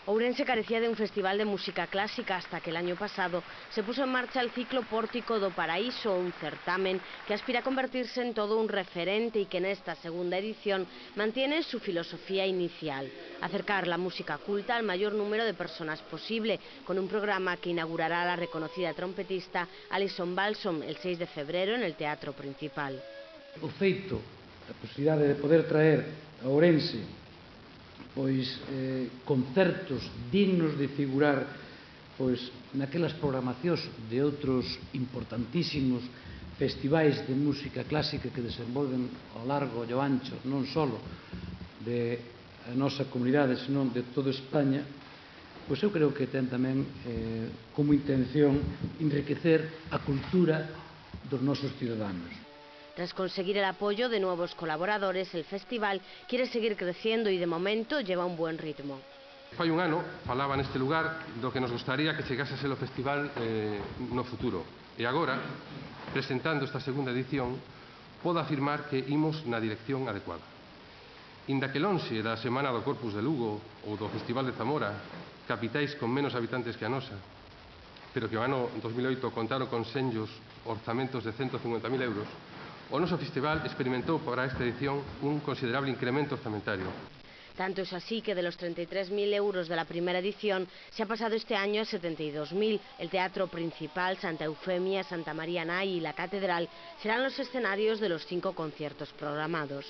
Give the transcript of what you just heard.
Ourense carecía de un festival de música clásica hasta que el año pasado se puso en marcha el ciclo Pórtico do Paraíso, un certamen que aspira a convertirse en todo un referente y que en esta segunda edición mantiene su filosofía inicial: acercar la música culta al mayor número de personas posible, con un programa que inaugurará la reconocida trompetista Alison Balsom el 6 de febrero en el Teatro Principal. O feito, a posibilidade de poder traer a Ourense concertos dignos de figurar naquelas programacións de outros importantísimos festivais de música clásica que desenvolven ao largo e ao ancho non só de a nosa comunidade, senón de toda España, eu creo que ten tamén como intención enriquecer a cultura dos nosos ciudadanos. Tras conseguir el apoyo de nuevos colaboradores, el festival quiere seguir creciendo y de momento lleva un buen ritmo. Fai un ano falaba neste lugar do que nos gustaría que chegase a ser o festival no futuro. E agora, presentando esta segunda edición, podo afirmar que imos na dirección adecuada. Inda que lonxe da Semana do Corpus de Lugo ou do Festival de Zamora, capitais con menos habitantes que a nosa, pero que o ano 2008 contaron con senllos orzamentos de 150.000 euros, o noso festival experimentou para esta edición un considerable incremento orzamentario. Tanto es así que de los 33.000 euros de la primera edición se ha pasado este año a 72.000. El Teatro Principal, Santa Eufemia, Santa María Nay y la Catedral serán los escenarios de los 5 conciertos programados.